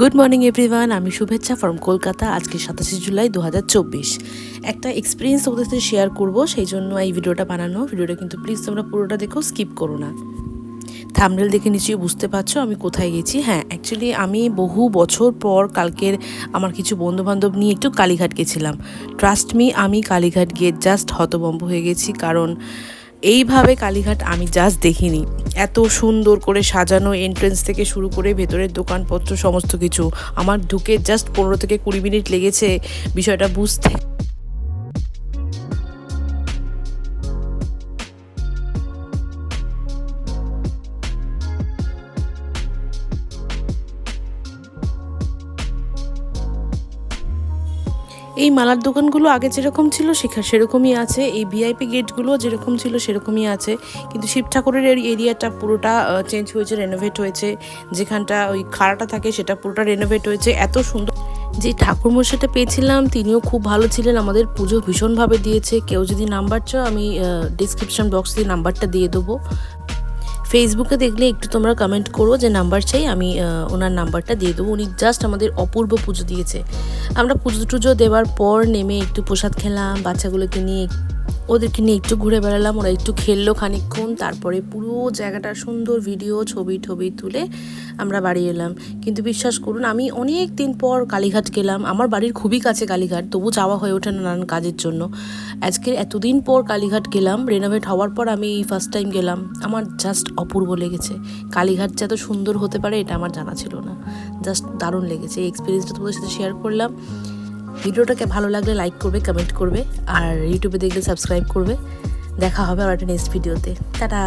Good morning everyone, আমি শুভেচ্ছা from Kolkata. আজকে 27 জুলাই 2024 একটা এক্সপিরিয়েন্স ওদের সাথে শেয়ার করব, সেই জন্য এই ভিডিওটা বানানো। ভিডিওটা কিন্তু প্লিজ তোমরা পুরোটা দেখো, স্কিপ করো না। থাম্বনেল দেখে নিশ্চয়ই বুঝতে পারছো আমি কোথায় গেছি। হ্যাঁ, অ্যাকচুয়ালি আমি বহু বছর পর কালকের আমার কিছু বন্ধুবান্ধব নিয়ে একটু কালীঘাট গেছিলাম। ট্রাস্ট মি, আমি কালীঘাট গিয়ে জাস্ট হতভম্ব হয়ে গেছি, কারণ এইভাবে কালীঘাট আমি জাস্ট দেখিনি। এত সুন্দর করে সাজানো, এন্ট্রেন্স থেকে শুরু করে ভেতরের দোকানপত্র সমস্ত কিছু। আমার ঢুকে জাস্ট 15 থেকে 20 মিনিট লেগেছে বিষয়টা বুঝতে। এই মালার দোকানগুলো আগে যেরকম ছিল সেরকমই আছে, এই ভিআইপি গেটগুলো যেরকম ছিল সেরকমই আছে, কিন্তু শিব ঠাকুরের এরিয়াটা পুরোটা চেঞ্জ হয়েছে, রেনোভেট হয়েছে। যেখানটা ওই খাড়াটা থাকে সেটা পুরোটা রেনোভেট হয়েছে। এত সুন্দর যে ঠাকুরমশাইটা পেয়েছিলাম তিনিও খুব ভালো ছিলেন, আমাদের পুজো ভীষণভাবে দিয়েছে। কেউ যদি নাম্বার চাও আমি ডিসক্রিপশন বক্সে নাম্বারটা দিয়ে দেবো। ফেসবুকে দেখলে একটু তোমরা কমেন্ট করো যে নাম্বার চাই, আমি ওনার নাম্বারটা দিয়ে দেবো। উনি জাস্ট আমাদের অপূর্ব পুজো দিয়েছে। আমরা পুজো টুজো দেওয়ার পর নেমে একটু প্রসাদ খেলাম, বাচ্চাগুলোকে নিয়ে ওদেরকে নিয়ে একটু ঘুরে বেড়ালাম, ওরা একটু খেললো খানিকক্ষণ। তারপরে পুরো জায়গাটা সুন্দর ভিডিও ছবি তুলে আমরা বাড়ি এলাম। কিন্তু বিশ্বাস করুন, আমি অনেক দিন পর কালীঘাট গেলাম। আমার বাড়ির খুবই কাছে কালীঘাট, তবু যাওয়া হয়ে ওঠে না নানান কাজের জন্য। আজকে এতদিন পর কালীঘাট গেলাম, রেনোভেট হওয়ার পর আমি এই ফার্স্ট টাইম গেলাম। আমার জাস্ট অপূর্ব লেগেছে। কালীঘাট যে এত সুন্দর হতে পারে এটা আমার জানা ছিল না। জাস্ট দারুণ লেগেছে। এই এক্সপিরিয়েন্সটা তোমাদের সাথে শেয়ার করলাম। ভিডিওটাকে ভালো লাগলে লাইক করবে, কমেন্ট করবে, আর ইউটিউবে দেখলে সাবস্ক্রাইব করবে। দেখা হবে আবার একটা নেক্সট ভিডিওতে। টাটা।